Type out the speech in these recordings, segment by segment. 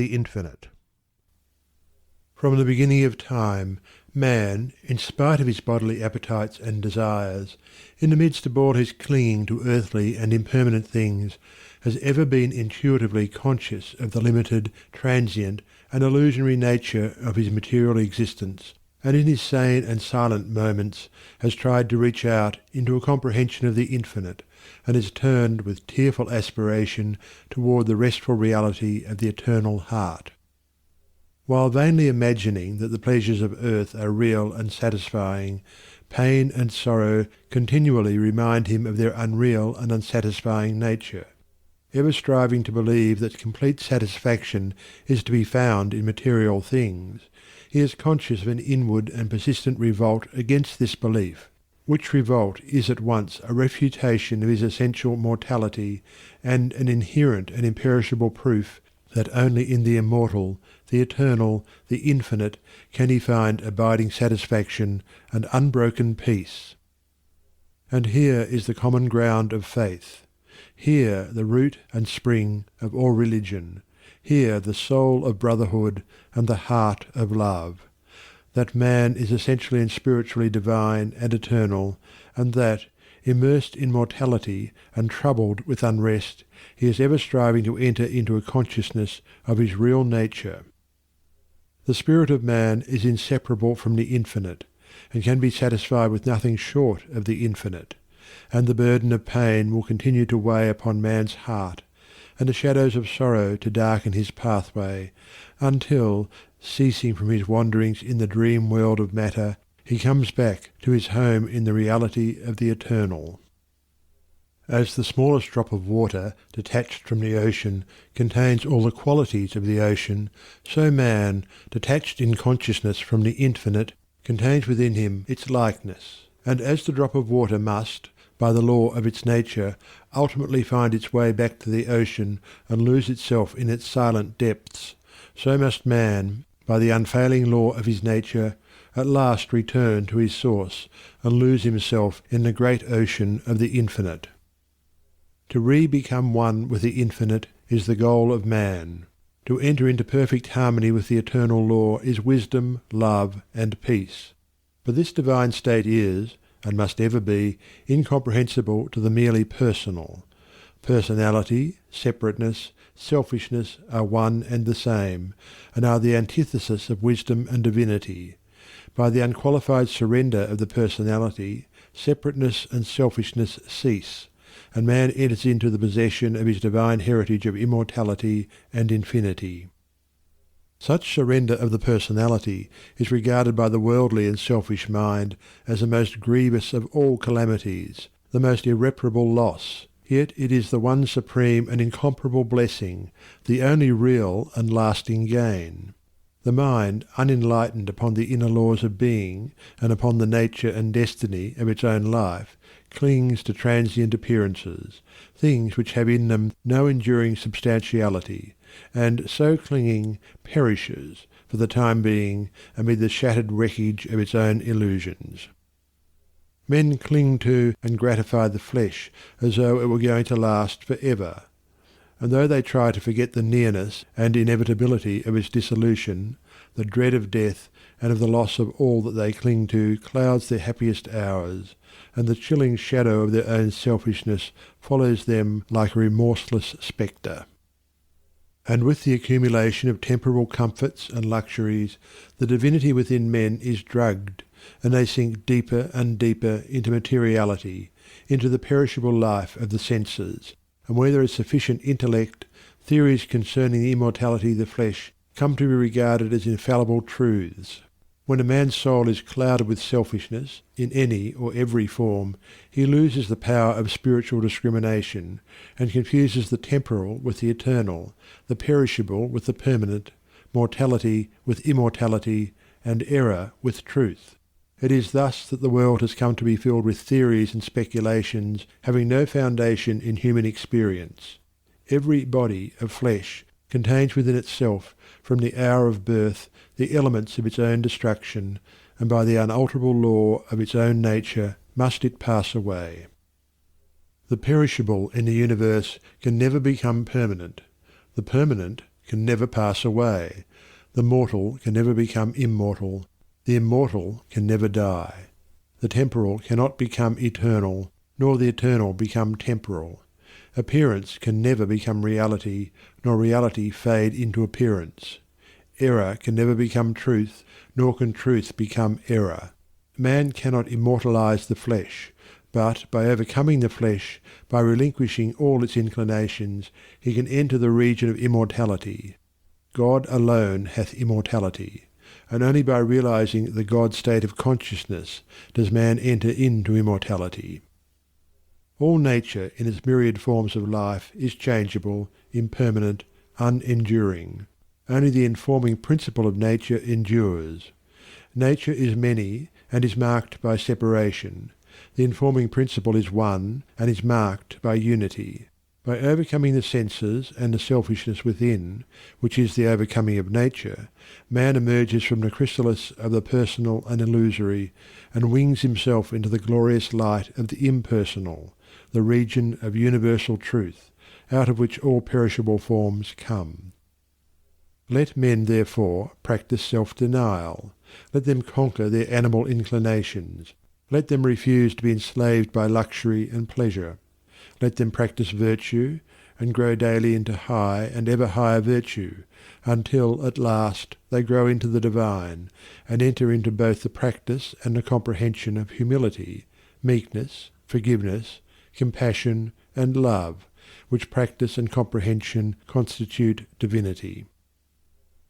the infinite. From the beginning of time, man, in spite of his bodily appetites and desires, in the midst of all his clinging to earthly and impermanent things, has ever been intuitively conscious of the limited, transient, and illusionary nature of his material existence, and in his sane and silent moments has tried to reach out into a comprehension of the infinite, and has turned with tearful aspiration toward the restful reality of the eternal heart. While vainly imagining that the pleasures of earth are real and satisfying, pain and sorrow continually remind him of their unreal and unsatisfying nature. Ever striving to believe that complete satisfaction is to be found in material things, he is conscious of an inward and persistent revolt against this belief, which revolt is at once a refutation of his essential mortality and an inherent and imperishable proof that only in the immortal, the eternal, the infinite, can he find abiding satisfaction and unbroken peace. And here is the common ground of faith. Here the root and spring of all religion. Here the soul of brotherhood and the heart of love. That man is essentially and spiritually divine and eternal, and that, immersed in mortality and troubled with unrest, he is ever striving to enter into a consciousness of his real nature. The spirit of man is inseparable from the infinite, and can be satisfied with nothing short of the infinite, and the burden of pain will continue to weigh upon man's heart, and the shadows of sorrow to darken his pathway, until, ceasing from his wanderings in the dream world of matter, he comes back to his home in the reality of the eternal. As the smallest drop of water detached from the ocean contains all the qualities of the ocean, so man, detached in consciousness from the infinite, contains within him its likeness. And as the drop of water must, by the law of its nature, ultimately find its way back to the ocean and lose itself in its silent depths, so must man, by the unfailing law of his nature, at last return to his source and lose himself in the great ocean of the infinite. To re-become one with the infinite is the goal of man. To enter into perfect harmony with the eternal law is wisdom, love, and peace. But this divine state is, and must ever be, incomprehensible to the merely personal. Personality, separateness, selfishness are one and the same, and are the antithesis of wisdom and divinity. By the unqualified surrender of the personality, separateness and selfishness cease, and man enters into the possession of his divine heritage of immortality and infinity. Such surrender of the personality is regarded by the worldly and selfish mind as the most grievous of all calamities, the most irreparable loss, yet it is the one supreme and incomparable blessing, the only real and lasting gain. The mind, unenlightened upon the inner laws of being, and upon the nature and destiny of its own life, clings to transient appearances, things which have in them no enduring substantiality, and so clinging perishes, for the time being, amid the shattered wreckage of its own illusions. Men cling to and gratify the flesh as though it were going to last for ever. And though they try to forget the nearness and inevitability of its dissolution, the dread of death and of the loss of all that they cling to clouds their happiest hours, and the chilling shadow of their own selfishness follows them like a remorseless spectre. And with the accumulation of temporal comforts and luxuries, the divinity within men is drugged, and they sink deeper and deeper into materiality, into the perishable life of the senses, and where there is sufficient intellect, theories concerning the immortality of the flesh come to be regarded as infallible truths. When a man's soul is clouded with selfishness, in any or every form, he loses the power of spiritual discrimination, and confuses the temporal with the eternal, the perishable with the permanent, mortality with immortality, and error with truth. It is thus that the world has come to be filled with theories and speculations having no foundation in human experience. Every body of flesh contains within itself, from the hour of birth, the elements of its own destruction, and by the unalterable law of its own nature must it pass away. The perishable in the universe can never become permanent. The permanent can never pass away. The mortal can never become immortal. The immortal can never die. The temporal cannot become eternal, nor the eternal become temporal. Appearance can never become reality, nor reality fade into appearance. Error can never become truth, nor can truth become error. Man cannot immortalize the flesh, but by overcoming the flesh, by relinquishing all its inclinations, he can enter the region of immortality. God alone hath immortality, and only by realizing the God state of consciousness does man enter into immortality. All nature in its myriad forms of life is changeable, impermanent, unenduring. Only the informing principle of nature endures. Nature is many and is marked by separation. The informing principle is one and is marked by unity. By overcoming the senses and the selfishness within, which is the overcoming of nature, man emerges from the chrysalis of the personal and illusory, and wings himself into the glorious light of the impersonal, the region of universal truth, out of which all perishable forms come. Let men, therefore, practice self-denial. Let them conquer their animal inclinations. Let them refuse to be enslaved by luxury and pleasure. Let them practice virtue, and grow daily into high and ever higher virtue, until at last they grow into the divine, and enter into both the practice and the comprehension of humility, meekness, forgiveness, compassion, and love, which practice and comprehension constitute divinity.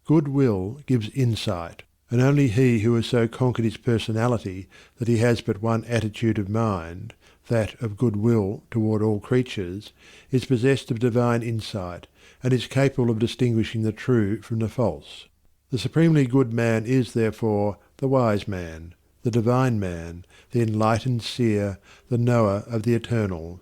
Good will gives insight, and only he who has so conquered his personality that he has but one attitude of mind, that of good will toward all creatures, is possessed of divine insight, and is capable of distinguishing the true from the false. The supremely good man is, therefore, the wise man, the divine man, the enlightened seer, the knower of the eternal.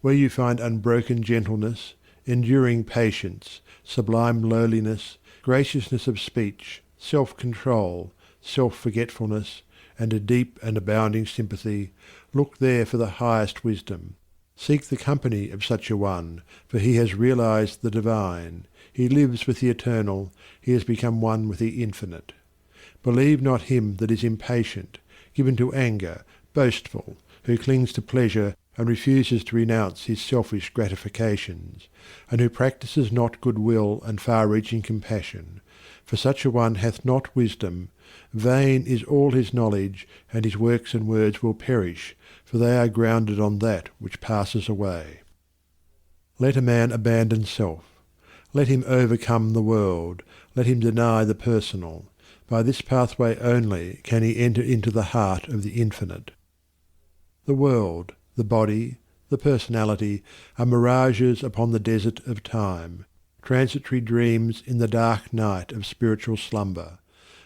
Where you find unbroken gentleness, enduring patience, sublime lowliness, graciousness of speech, self-control, self-forgetfulness, and a deep and abounding sympathy, look there for the highest wisdom. Seek the company of such a one, for he has realized the divine, he lives with the eternal, he has become one with the infinite. Believe not him that is impatient, given to anger, boastful, who clings to pleasure and refuses to renounce his selfish gratifications, and who practises not good will and far-reaching compassion. For such a one hath not wisdom. Vain is all his knowledge, and his works and words will perish, for they are grounded on that which passes away. Let a man abandon self. Let him overcome the world. Let him deny the personal. By this pathway only can he enter into the heart of the infinite. The world, the body, the personality are mirages upon the desert of time, transitory dreams in the dark night of spiritual slumber,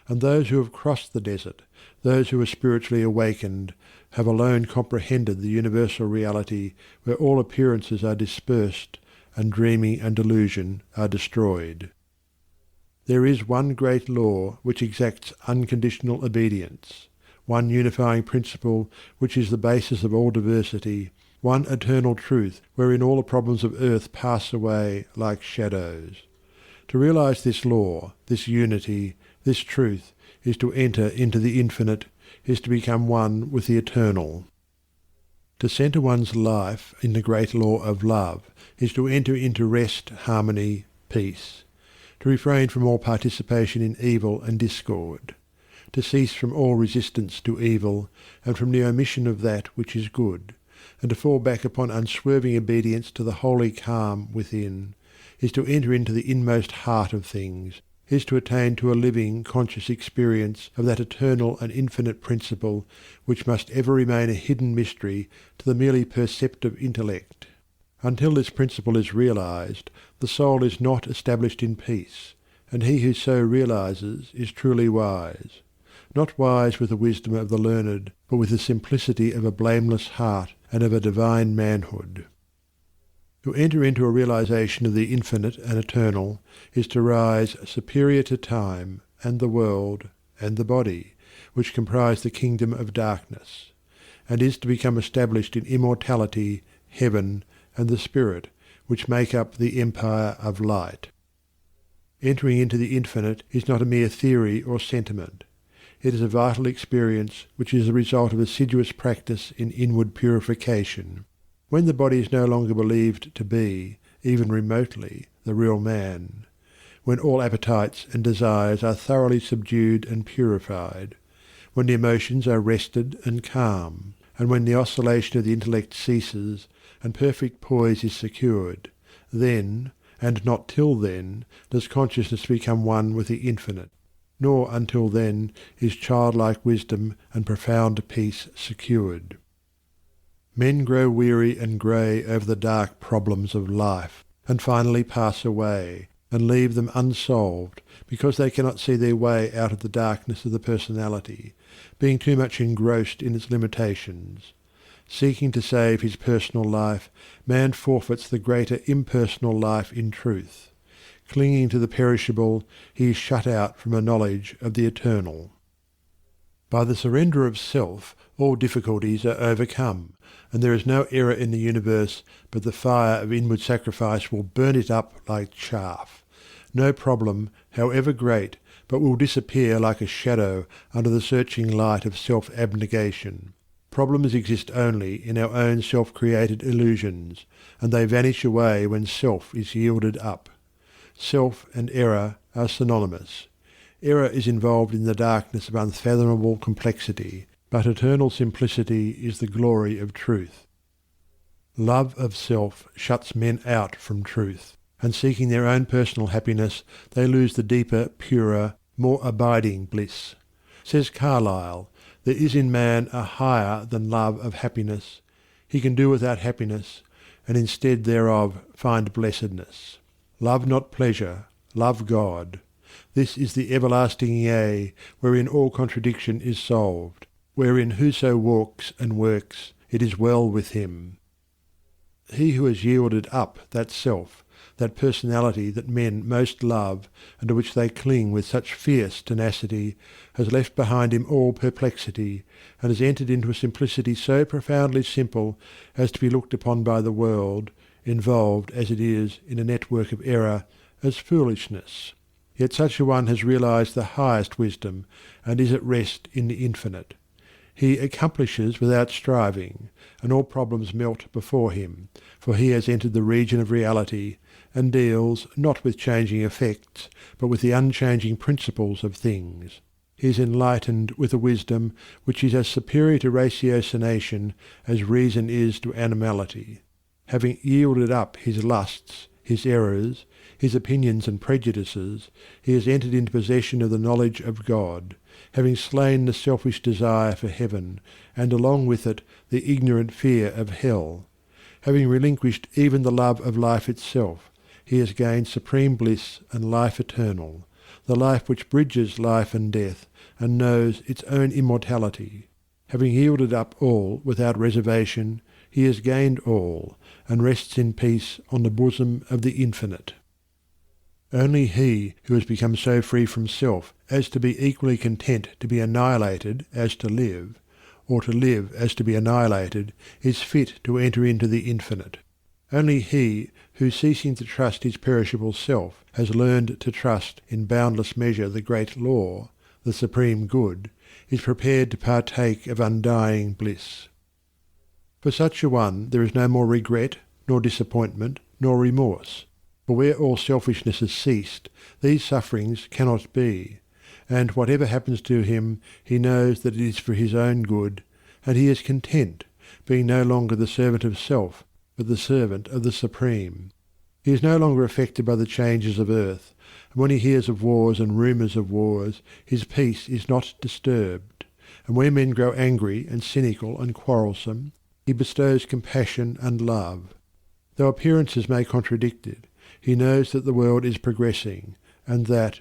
and those who have crossed the desert, those who are spiritually awakened, have alone comprehended the universal reality where all appearances are dispersed and dreaming and delusion are destroyed. There is one great law which exacts unconditional obedience, one unifying principle which is the basis of all diversity, one eternal truth wherein all the problems of earth pass away like shadows. To realize this law, this unity, this truth, is to enter into the infinite, is to become one with the eternal. To centre one's life in the great law of love is to enter into rest, harmony, peace. To refrain from all participation in evil and discord. To cease from all resistance to evil, and from the omission of that which is good, and to fall back upon unswerving obedience to the holy calm within, is to enter into the inmost heart of things, is to attain to a living, conscious experience of that eternal and infinite principle which must ever remain a hidden mystery to the merely perceptive intellect. Until this principle is realized, the soul is not established in peace, and he who so realizes is truly wise. Not wise with the wisdom of the learned, but with the simplicity of a blameless heart and of a divine manhood. To enter into a realization of the infinite and eternal is to rise superior to time and the world and the body, which comprise the kingdom of darkness, and is to become established in immortality, heaven, and the spirit, which make up the empire of light. Entering into the infinite is not a mere theory or sentiment. It is a vital experience which is the result of assiduous practice in inward purification. When the body is no longer believed to be, even remotely, the real man, when all appetites and desires are thoroughly subdued and purified, when the emotions are rested and calm, and when the oscillation of the intellect ceases and perfect poise is secured, then, and not till then, does consciousness become one with the infinite, nor until then is childlike wisdom and profound peace secured. Men grow weary and grey over the dark problems of life, and finally pass away, and leave them unsolved because they cannot see their way out of the darkness of the personality, being too much engrossed in its limitations. Seeking to save his personal life, man forfeits the greater impersonal life in truth. Clinging to the perishable, he is shut out from a knowledge of the eternal. By the surrender of self, all difficulties are overcome, and there is no error in the universe but the fire of inward sacrifice will burn it up like chaff. No problem, however great, but will disappear like a shadow under the searching light of self-abnegation. Problems exist only in our own self-created illusions, and they vanish away when self is yielded up. Self and error are synonymous. Error is involved in the darkness of unfathomable complexity, but eternal simplicity is the glory of truth. Love of self shuts men out from truth, and seeking their own personal happiness, they lose the deeper, purer, more abiding bliss. Says Carlyle, "There is in man a higher than love of happiness. He can do without happiness, and instead thereof find blessedness. Love not pleasure, love God. This is the everlasting yea, wherein all contradiction is solved, wherein whoso walks and works, it is well with him." He who has yielded up that self, that personality that men most love and to which they cling with such fierce tenacity, has left behind him all perplexity, and has entered into a simplicity so profoundly simple as to be looked upon by the world, involved as it is in a network of error, as foolishness. Yet such a one has realized the highest wisdom, and is at rest in the infinite. He accomplishes without striving, and all problems melt before him, for he has entered the region of reality, and deals not with changing effects, but with the unchanging principles of things. He is enlightened with a wisdom which is as superior to ratiocination as reason is to animality. Having yielded up his lusts, his errors, his opinions and prejudices, he has entered into possession of the knowledge of God, having slain the selfish desire for heaven, and along with it the ignorant fear of hell. Having relinquished even the love of life itself, he has gained supreme bliss and life eternal, the life which bridges life and death, and knows its own immortality. Having yielded up all without reservation, he has gained all, and rests in peace on the bosom of the infinite. Only he who has become so free from self as to be equally content to be annihilated as to live, or to live as to be annihilated, is fit to enter into the infinite. Only he who, ceasing to trust his perishable self, has learned to trust in boundless measure the great law, the supreme good, is prepared to partake of undying bliss. For such a one there is no more regret, nor disappointment, nor remorse. For where all selfishness has ceased, these sufferings cannot be, and whatever happens to him, he knows that it is for his own good, and he is content, being no longer the servant of self, but the servant of the Supreme. He is no longer affected by the changes of earth, and when he hears of wars and rumours of wars, his peace is not disturbed. And where men grow angry and cynical and quarrelsome, he bestows compassion and love. Though appearances may contradict it, he knows that the world is progressing, and that,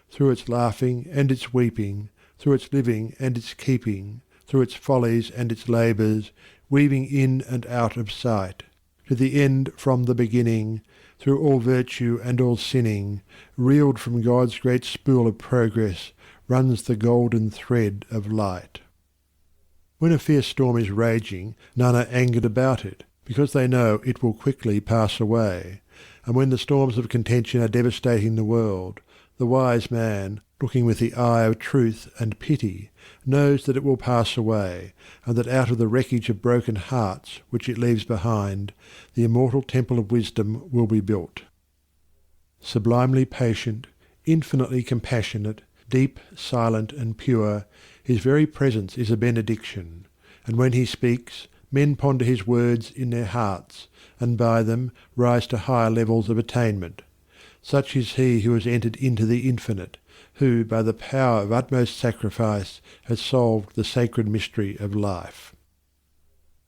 through its laughing and its weeping, through its living and its keeping, through its follies and its labours, weaving in and out of sight, to the end from the beginning, through all virtue and all sinning, reeled from God's great spool of progress, runs the golden thread of light. When a fierce storm is raging, none are angered about it, because they know it will quickly pass away, And when the storms of contention are devastating the world, the wise man, looking with the eye of truth and pity, knows that it will pass away, and that out of the wreckage of broken hearts which it leaves behind, the immortal temple of wisdom will be built. Sublimely patient, infinitely compassionate, deep, silent, and pure, his very presence is a benediction, and when he speaks, men ponder his words in their hearts, and by them rise to higher levels of attainment. Such is he who has entered into the infinite, who by the power of utmost sacrifice has solved the sacred mystery of life.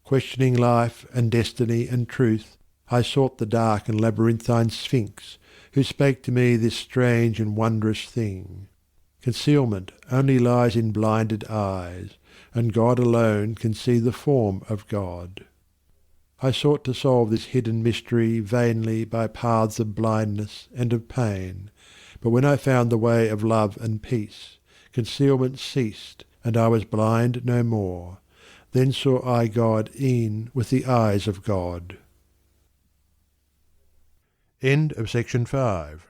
Questioning life and destiny and truth, I sought the dark and labyrinthine Sphinx, who spake to me this strange and wondrous thing. Concealment only lies in blinded eyes, and God alone can see the form of God. I sought to solve this hidden mystery vainly by paths of blindness and of pain, but when I found the way of love and peace, concealment ceased, and I was blind no more. Then saw I God e'en with the eyes of God. End of section 5.